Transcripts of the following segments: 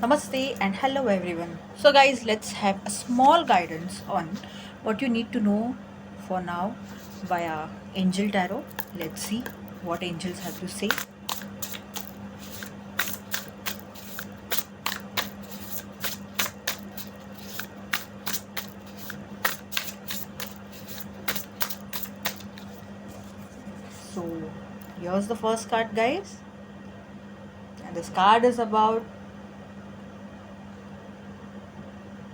Namaste and hello everyone. So, guys, let's have a small guidance on what you need to know for now via Angel Tarot. Let's see what angels have to say. So, here's the first card, guys, and this card is about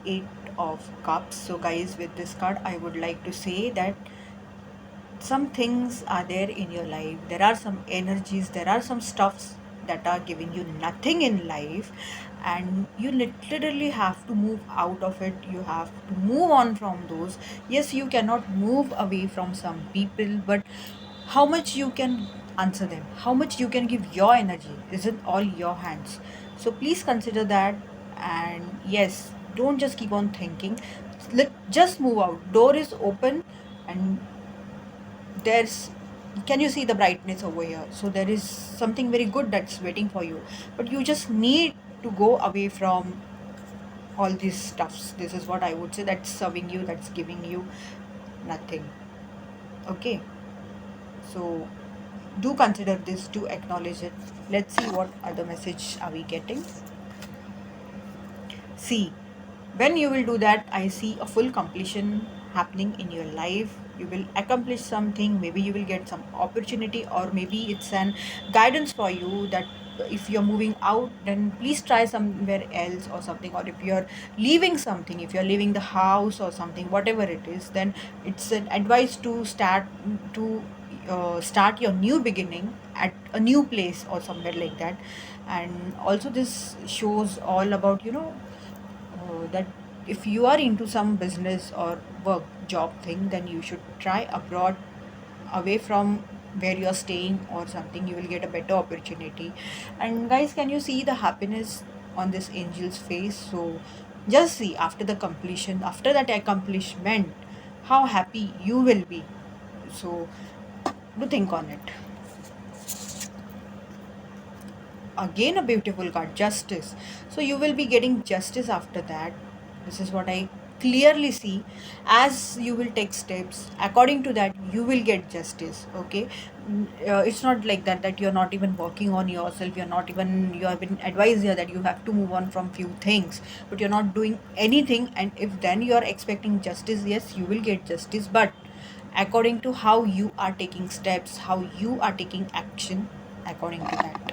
Eight of Cups. So, guys, with this card, I would like to say that some things are there in your life, there are some energies, there are some stuffs that are giving you nothing in life, and you literally have to move out of it. You have to move on from those. Yes, you cannot move away from some people, but how much you can answer them, how much you can give your energy is in all your hands. So please consider that. And yes, don't just keep on thinking. Just move out. Door is open, and there's, can you see the brightness over here? So there is something very good that's waiting for you, but you just need to go away from all these stuffs. This is what I would say, that's serving you, that's giving you nothing. Okay, so do consider this, do acknowledge it. Let's see what other message are we getting. See, when you will do that, I see a full completion happening in your life. You will accomplish something, maybe you will get some opportunity, or maybe it's an guidance for you that if you're moving out, then please try somewhere else or something. Or if you're leaving something, if you're leaving the house or something, whatever it is, then it's an advice to start your new beginning at a new place or somewhere like that. And also this shows all about, that if you are into some business or work job thing, then you should try abroad, away from where you're staying or something. You will get a better opportunity. And guys, can you see the happiness on this angel's face? So just see, after the completion, after that accomplishment, how happy you will be. So do think on it. Again, a beautiful card, justice. So you will be getting justice after that. This is what I clearly see. As you will take steps according to that, you will get justice. Okay. It's not like that you're not even working on yourself, you have been advised here that you have to move on from few things, but you're not doing anything. And if then you are expecting justice, yes, you will get justice, but according to how you are taking steps, how you are taking action, according to that.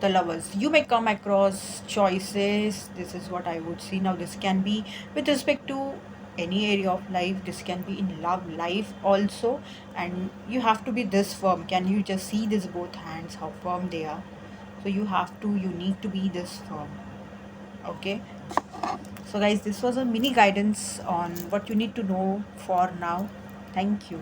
The Lovers, you may come across choices. This is what I would see. Now this can be with respect to any area of life, this can be in love life also. And you have to be this firm. Can you just see this both hands, how firm they are? So you need to be this firm. Okay, so guys, this was a mini guidance on what you need to know for now. Thank you.